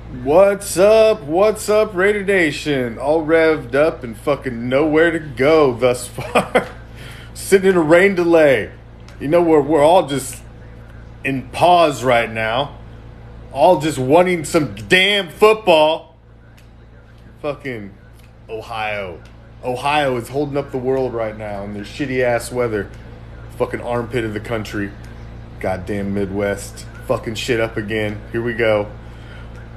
What's up? What's up, Raider Nation? All revved up and fucking nowhere to go thus far. Sitting in a rain delay. You know, we're all just in pause right now. All just wanting some damn football. Fucking Ohio. Ohio is holding up the world right now in their shitty ass weather. Fucking armpit of the country. Goddamn Midwest. Fucking shit up again. Here we go.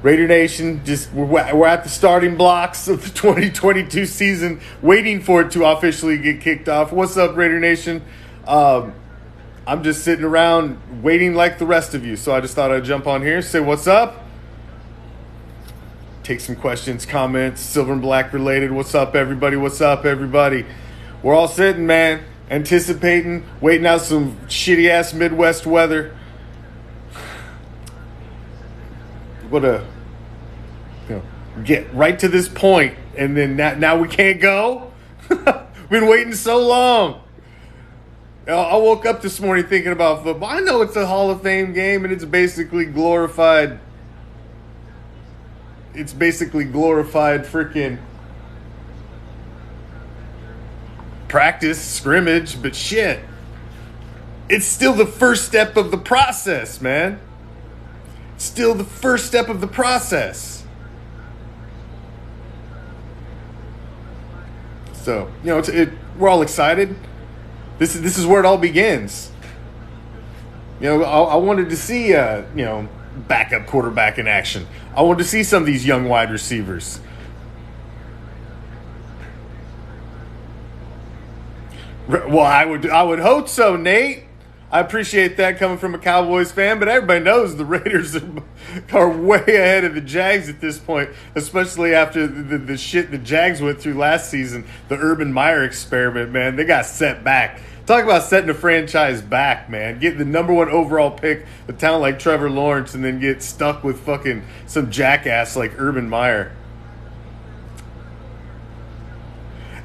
Raider Nation, we're at the starting blocks of the 2022 season, waiting for it to officially get kicked off. What's up, Raider Nation? I'm just sitting around waiting like the rest of you, so I just thought I'd jump on here, say what's up, take some questions, comments, silver and black related. What's up, everybody? What's up, everybody? We're all sitting, man, anticipating, waiting out some shitty-ass Midwest weather. What get right to this point, and then now we can't go. Been waiting so long. I woke up this morning thinking about football. I know it's a Hall of Fame game, and it's basically glorified. It's basically glorified freaking practice, scrimmage, but shit. It's still the first step of the process, man. Still the first step of the process. So, you know, we're all excited. This is where it all begins. You know, I wanted to see, backup quarterback in action. I wanted to see some of these young wide receivers. Well, I would hope so, Nate. I appreciate that coming from a Cowboys fan, but everybody knows the Raiders are way ahead of the Jags at this point, especially after the shit the Jags went through last season, the Urban Meyer experiment, man. They got set back. Talk about setting a franchise back, man. Getting the number one overall pick, a talent like Trevor Lawrence, and then get stuck with fucking some jackass like Urban Meyer.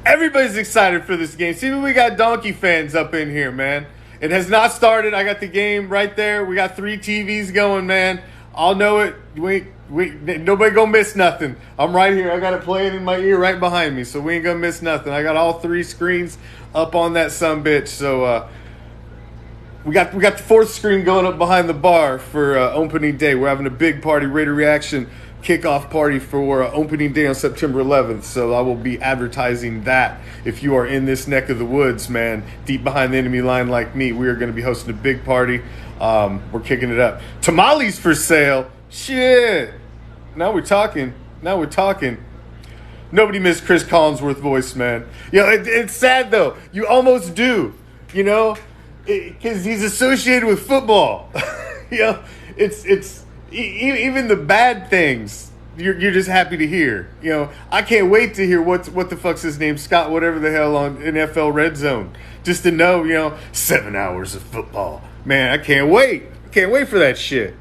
Everybody's excited for this game. See, we got Donkey fans up in here, man. It has not started. I got the game right there. We got 3 TVs going, man. I'll know it. Nobody gonna miss nothing. I'm right here. I got it playing in my ear right behind me, so we ain't gonna miss nothing. I got all 3 screens up on that sumbitch. So we got the 4th screen going up behind the bar for opening day. We're having a big party, Raider Reaction kickoff party for opening day on September 11th. So I will be advertising that. If you are in this neck of the woods, man, deep behind the enemy line like me, we are going to be hosting a big party. We're kicking it up. Tamales for sale. Shit. Now we're talking. Nobody missed Chris Collinsworth's voice, man. It's sad though. You almost do, you know, because he's associated with football. It's even the bad things you're just happy to hear. You know, I can't wait to hear what the fuck's his name, Scott, whatever the hell, on NFL Red Zone, just to know, 7 hours of football. Man, I can't wait. I can't wait for that shit.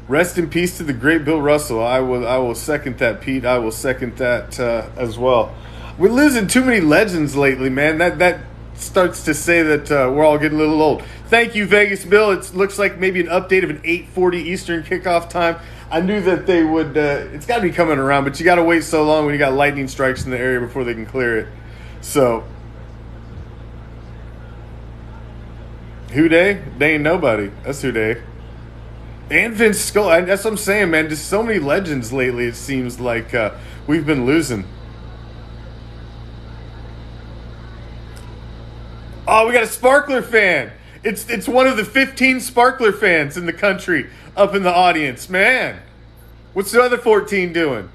Rest in peace to the great Bill Russell. I will second that, Pete. I will second that as well. We're losing too many legends lately, man. That starts to say that we're all getting a little old. Thank you, Vegas Bill. It looks like maybe an update of an 8:40 Eastern kickoff time. I knew that they would. It's got to be coming around, but you got to wait so long when you got lightning strikes in the area before they can clear it. So, who they? They ain't nobody. That's who they. And Vince Scully. That's what I'm saying, man. Just so many legends lately. It seems like we've been losing. Oh, we got a Sparkler fan. It's one of the 15 Sparkler fans in the country up in the audience. Man, what's the other 14 doing?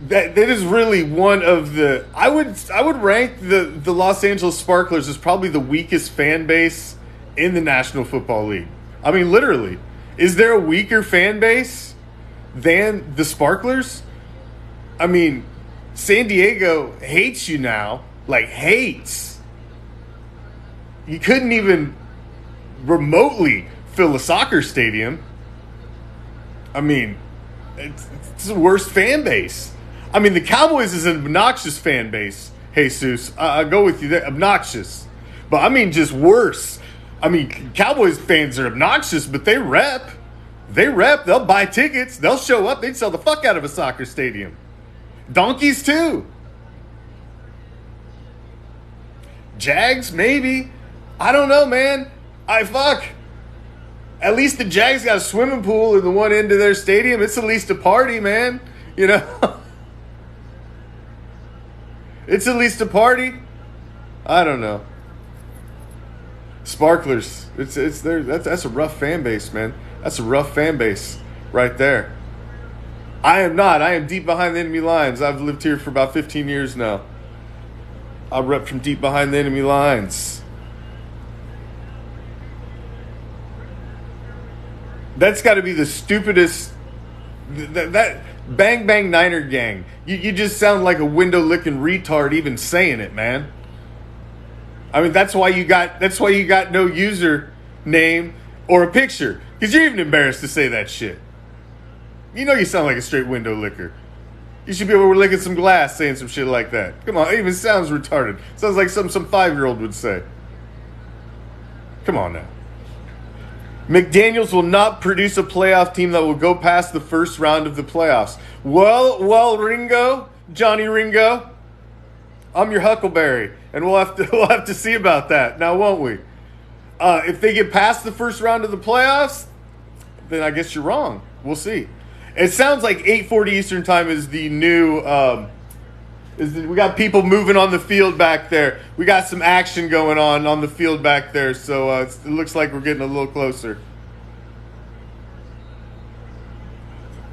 That is really one of the. I would rank the Los Angeles Sparklers as probably the weakest fan base in the National Football League. I mean, literally, is there a weaker fan base than the Sparklers? I mean, San Diego hates you now, like hates. You couldn't even remotely fill a soccer stadium. I mean, it's the worst fan base. I mean, the Cowboys is an obnoxious fan base, Jesus. I go with you there, obnoxious. But I mean just worse. I mean, Cowboys fans are obnoxious, but they rep. They rep. They'll buy tickets. They'll show up. They'd sell the fuck out of a soccer stadium. Donkeys, too. Jags, maybe. I don't know, man. At least the Jags got a swimming pool in the one end of their stadium. It's at least a party, man. You know? It's at least a party. I don't know. Sparklers. It's there. That's a rough fan base, man. That's a rough fan base right there. I am not. I am deep behind the enemy lines. I've lived here for about 15 years now. I rep from deep behind the enemy lines. That's got to be the stupidest. That Bang Bang Niner Gang. You just sound like a window licking retard even saying it, man. I mean, that's why you got no user name or a picture, because you're even embarrassed to say that shit. You know you sound like a straight window licker. You should be over licking some glass saying some shit like that. Come on, it even sounds retarded. Sounds like some 5-year-old would say. Come on now. McDaniels will not produce a playoff team that will go past the first round of the playoffs. Well, Ringo, Johnny Ringo, I'm your Huckleberry, and we'll have to see about that now, won't we? If they get past the first round of the playoffs, then I guess you're wrong. We'll see. It sounds like 8:40 Eastern time is the new. We got people moving on the field back there. We got some action going on the field back there, so it looks like we're getting a little closer.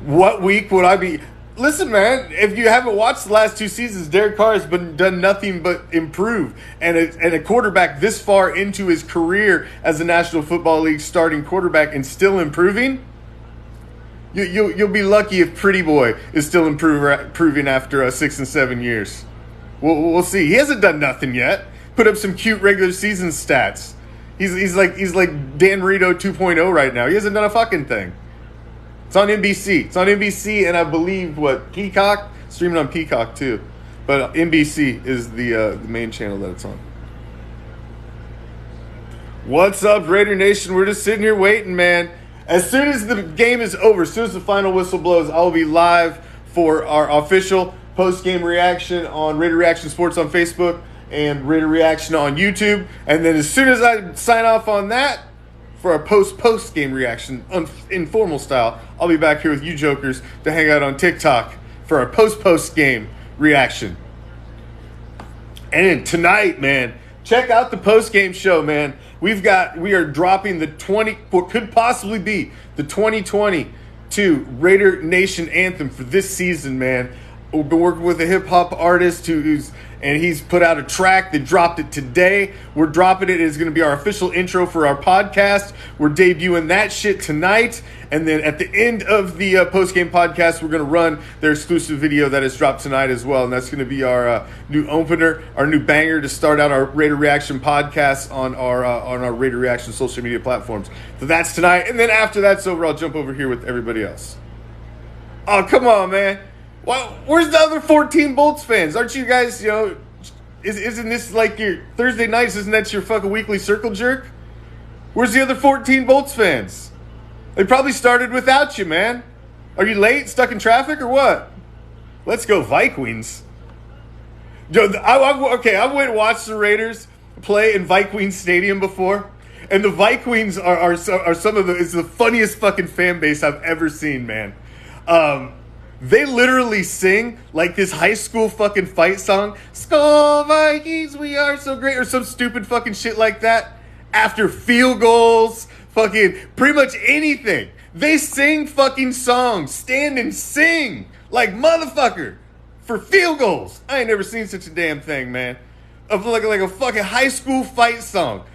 What week would I be? Listen, man, if you haven't watched the last 2 seasons, Derek Carr has done nothing but improve. And a quarterback this far into his career as a National Football League starting quarterback and still improving, you'll be lucky if Pretty Boy is still improving after 6 and 7 years. We'll see. He hasn't done nothing yet. Put up some cute regular season stats. He's like Dan Rito 2.0 right now. He hasn't done a fucking thing. It's on NBC. It's on NBC, and I believe Peacock, streaming on Peacock too. But NBC is the main channel that it's on. What's up, Raider Nation? We're just sitting here waiting, man. As soon as the game is over, as soon as the final whistle blows, I'll be live for our official post-game reaction on Raider Reaction Sports on Facebook and Raider Reaction on YouTube. And then as soon as I sign off on that, for our post-game reaction, informal style, I'll be back here with you jokers to hang out on TikTok for our post-game reaction. And then tonight, man, check out the post-game show, man. We are dropping what could possibly be the 2022 Raider Nation anthem for this season, man. We've been working with a hip-hop artist and he's put out a track that dropped it today. We're dropping it. It's going to be our official intro for our podcast. We're debuting that shit tonight. And then at the end of the post-game podcast, we're going to run their exclusive video that is dropped tonight as well. And that's going to be our new opener, our new banger to start out our Raider Reaction podcast on our Raider Reaction social media platforms. So that's tonight. And then after that's over, I'll jump over here with everybody else. Oh, come on, man. Well, where's the other 14 Bolts fans? Aren't you guys, isn't this like your Thursday nights? Isn't that your fucking weekly circle jerk? Where's the other 14 Bolts fans? They probably started without you, man. Are you late, stuck in traffic, or what? Let's go Vikings. I went and watched the Raiders play in Vikings Stadium before, and the Vikings are some of it's the funniest fucking fan base I've ever seen, man. They literally sing like this high school fucking fight song, "Skol Vikings, we are so great," or some stupid fucking shit like that. After field goals, fucking pretty much anything. They sing fucking songs, stand and sing like motherfucker for field goals. I ain't never seen such a damn thing, man. Of like a fucking high school fight song.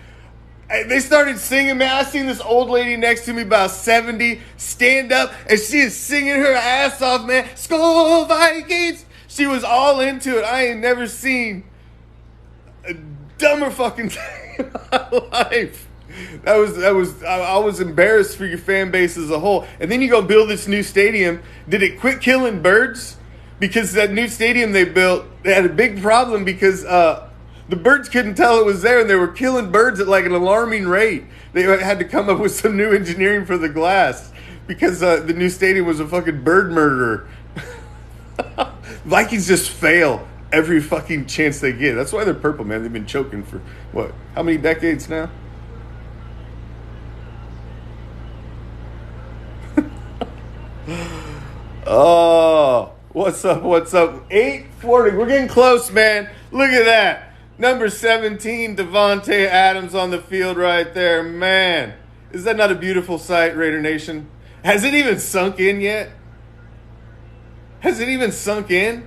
They started singing, man. I seen this old lady next to me, about 70, stand up, and she is singing her ass off, man. "Skol Vikings!" She was all into it. I ain't never seen a dumber fucking thing in my life. I was embarrassed for your fan base as a whole. And then you go build this new stadium. Did it quit killing birds? Because that new stadium they built, they had a big problem because The birds couldn't tell it was there, and they were killing birds at like an alarming rate. They had to come up with some new engineering for the glass because the new stadium was a fucking bird murderer. Vikings just fail every fucking chance they get. That's why they're purple, man. They've been choking for, what, how many decades now? Oh, what's up, what's up? 8:40, we're getting close, man. Look at that. Number 17, Davante Adams on the field right there. Man, is that not a beautiful sight, Raider Nation? Has it even sunk in yet? Has it even sunk in?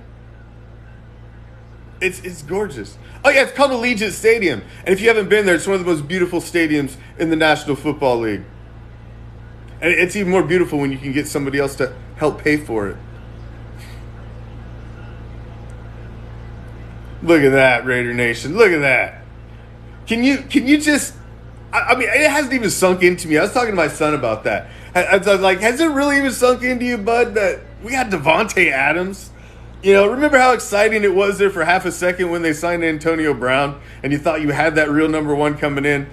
It's gorgeous. Oh yeah, it's called Allegiant Stadium. And if you haven't been there, it's one of the most beautiful stadiums in the National Football League. And it's even more beautiful when you can get somebody else to help pay for it. Look at that, Raider Nation. Look at that. Can you just... I mean, it hasn't even sunk into me. I was talking to my son about that. I was like, has it really even sunk into you, bud, that we got Davante Adams? You know, remember how exciting it was there for half a second when they signed Antonio Brown and you thought you had that real number one coming in?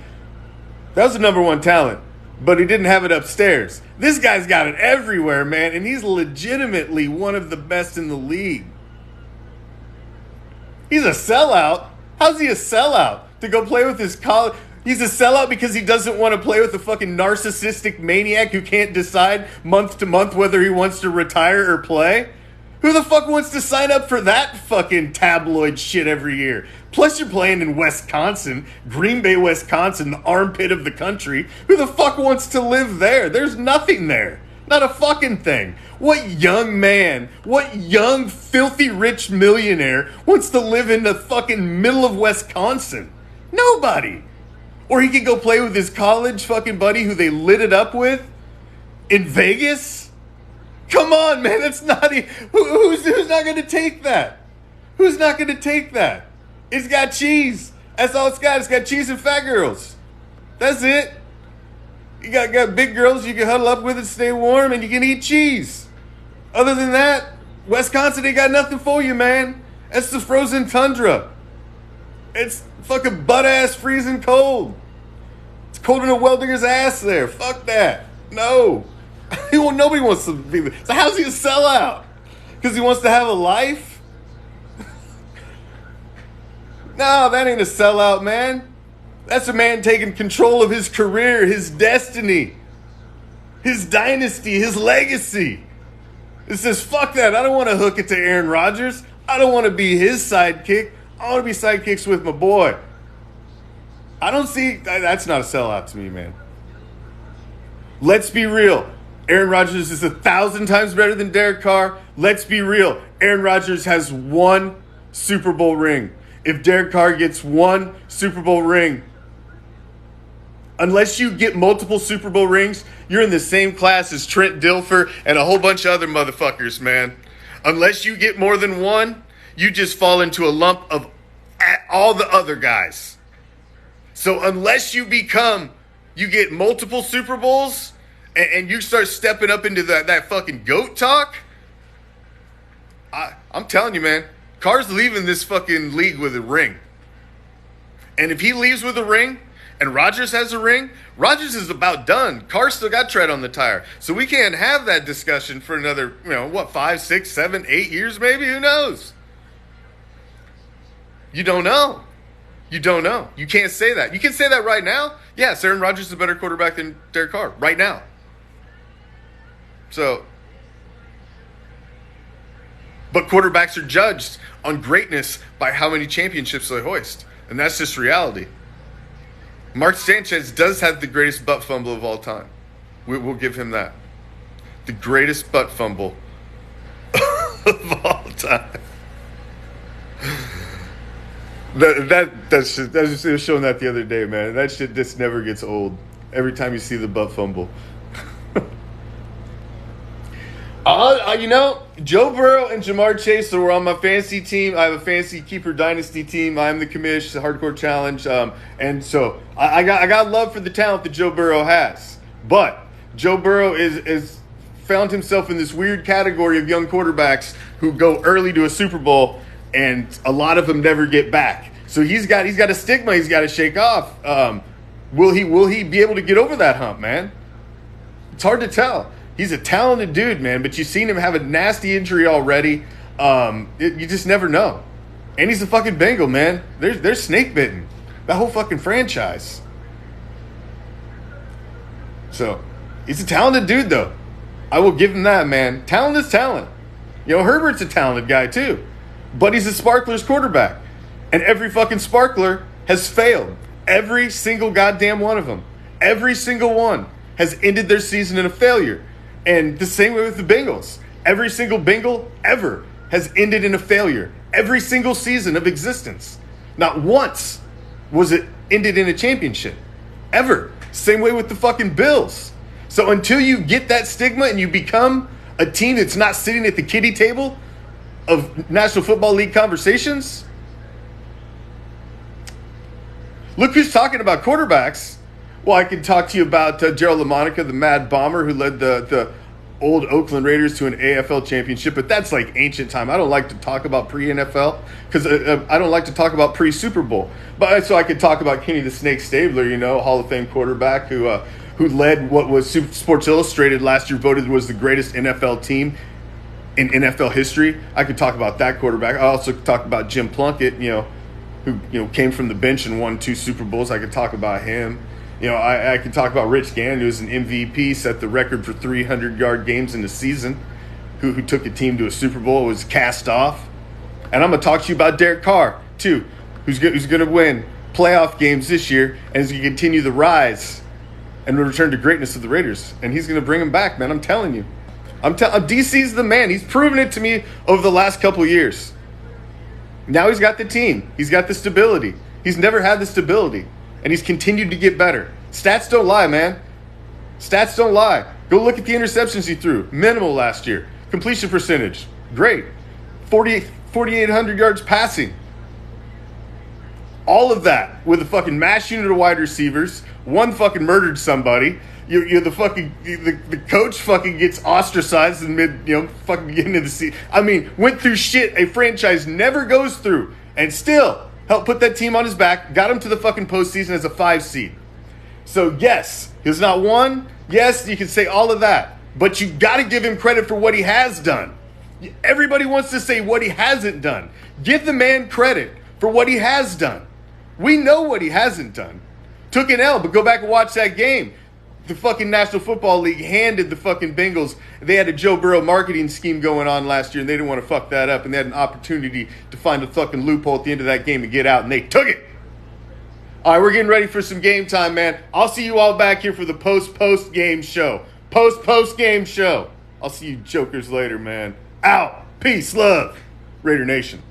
That was the number one talent, but he didn't have it upstairs. This guy's got it everywhere, man, and he's legitimately one of the best in the league. He's a sellout. How's he a sellout? To go play with his college... He's a sellout because he doesn't want to play with a fucking narcissistic maniac who can't decide month to month whether he wants to retire or play? Who the fuck wants to sign up for that fucking tabloid shit every year? Plus you're playing in Wisconsin, Green Bay, Wisconsin, the armpit of the country. Who the fuck wants to live there? There's nothing there. Not a fucking thing. What young man, what young filthy rich millionaire wants to live in the fucking middle of Wisconsin? Nobody. Or he could go play with his college fucking buddy who they lit it up with in Vegas? Come on, man. That's not... Who's not going to take that? Who's not going to take that? It's got cheese. That's all it's got. It's got cheese and fat girls. That's it. You got big girls you can huddle up with and stay warm, and you can eat cheese. Other than that, Wisconsin ain't got nothing for you, man. That's the frozen tundra. It's fucking butt-ass freezing cold. It's colder than a welder's ass there. Fuck that. No. Nobody wants to be there. So how's he a sellout? Because he wants to have a life? No, that ain't a sellout, man. That's a man taking control of his career, his destiny, his dynasty, his legacy. It says, fuck that. I don't want to hook it to Aaron Rodgers. I don't want to be his sidekick. I want to be sidekicks with my boy. I don't see... That's not a sellout to me, man. Let's be real. Aaron Rodgers is 1,000 times better than Derek Carr. Let's be real. Aaron Rodgers has one Super Bowl ring. If Derek Carr gets one Super Bowl ring, unless you get multiple Super Bowl rings, you're in the same class as Trent Dilfer and a whole bunch of other motherfuckers, man. Unless you get more than one, you just fall into a lump of all the other guys. So unless you get multiple Super Bowls and you start stepping up into that fucking GOAT talk, I'm telling you, man, Carr's leaving this fucking league with a ring. And if he leaves with a ring and Rodgers has a ring, Rodgers is about done. Carr still got tread on the tire. So we can't have that discussion for another, 5, 6, 7, 8 years maybe? Who knows? You don't know. You don't know. You can't say that. You can say that right now. Yes, Aaron Rodgers is a better quarterback than Derek Carr right now. So, but quarterbacks are judged on greatness by how many championships they hoist. And that's just reality. Mark Sanchez does have the greatest butt fumble of all time. We'll give him that. The greatest butt fumble of all time. That's just, it was showing that the other day, man. That shit just never gets old. Every time you see the butt fumble. Joe Burrow and Jamar Chase were on my fantasy team. I have a fantasy keeper dynasty team. I'm the commish, the hardcore challenge. And so I got love for the talent that Joe Burrow has. But Joe Burrow is found himself in this weird category of young quarterbacks who go early to a Super Bowl, and a lot of them never get back. So he's got a stigma he's got to shake off. Will he be able to get over that hump, man? It's hard to tell. He's a talented dude, man, but you've seen him have a nasty injury already. You just never know. And he's a fucking Bengal, man. They're snake bitten. That whole fucking franchise. So he's a talented dude, though. I will give him that, man. Talent is talent. Herbert's a talented guy, too. But he's a Sparkler's quarterback. And every fucking Sparkler has failed. Every single goddamn one of them. Every single one has ended their season in a failure. And the same way with the Bengals. Every single Bengal ever has ended in a failure. Every single season of existence. Not once was it ended in a championship. Ever. Same way with the fucking Bills. So until you get that stigma and you become a team that's not sitting at the kiddie table of National Football League conversations, look who's talking about quarterbacks. Well, I can talk to you about Gerald LaMonica, the Mad Bomber, who led the old Oakland Raiders to an AFL championship, but that's like ancient time. I don't like to talk about pre-NFL because I don't like to talk about pre-Super Bowl. But so I could talk about Kenny the Snake Stabler, Hall of Fame quarterback who led what was Sports Illustrated last year voted was the greatest NFL team in NFL history. I could talk about that quarterback. I also could talk about Jim Plunkett, who came from the bench and won 2 Super Bowls. I could talk about him. I could talk about Rich Gann, who was an MVP, set the record for 300-yard games in the season, who took a team to a Super Bowl, was cast off. And I'm going to talk to you about Derek Carr, too, who's going to win playoff games this year and is going to continue the rise and return to greatness of the Raiders. And he's going to bring them back, man. I'm telling you. DC's the man. He's proven it to me over the last couple of years. Now he's got the team. He's got the stability. He's never had the stability. And he's continued to get better. Stats don't lie, man. Stats don't lie. Go look at the interceptions he threw. Minimal last year. Completion percentage. Great. 4,800 yards passing. All of that with a fucking mass unit of wide receivers. One fucking murdered somebody. You're the fucking the coach fucking gets ostracized in mid fucking beginning of the season. I mean, went through shit a franchise never goes through, and still helped put that team on his back. Got him to the fucking postseason as a 5 seed. So yes, he's not won. Yes, you can say all of that, but you got to give him credit for what he has done. Everybody wants to say what he hasn't done. Give the man credit for what he has done. We know what he hasn't done. Took an L, but go back and watch that game. The fucking National Football League handed the fucking Bengals. They had a Joe Burrow marketing scheme going on last year, and they didn't want to fuck that up, and they had an opportunity to find a fucking loophole at the end of that game and get out, and they took it. All right, we're getting ready for some game time, man. I'll see you all back here for the post-game show. Post-game show. I'll see you jokers later, man. Out. Peace, love. Raider Nation.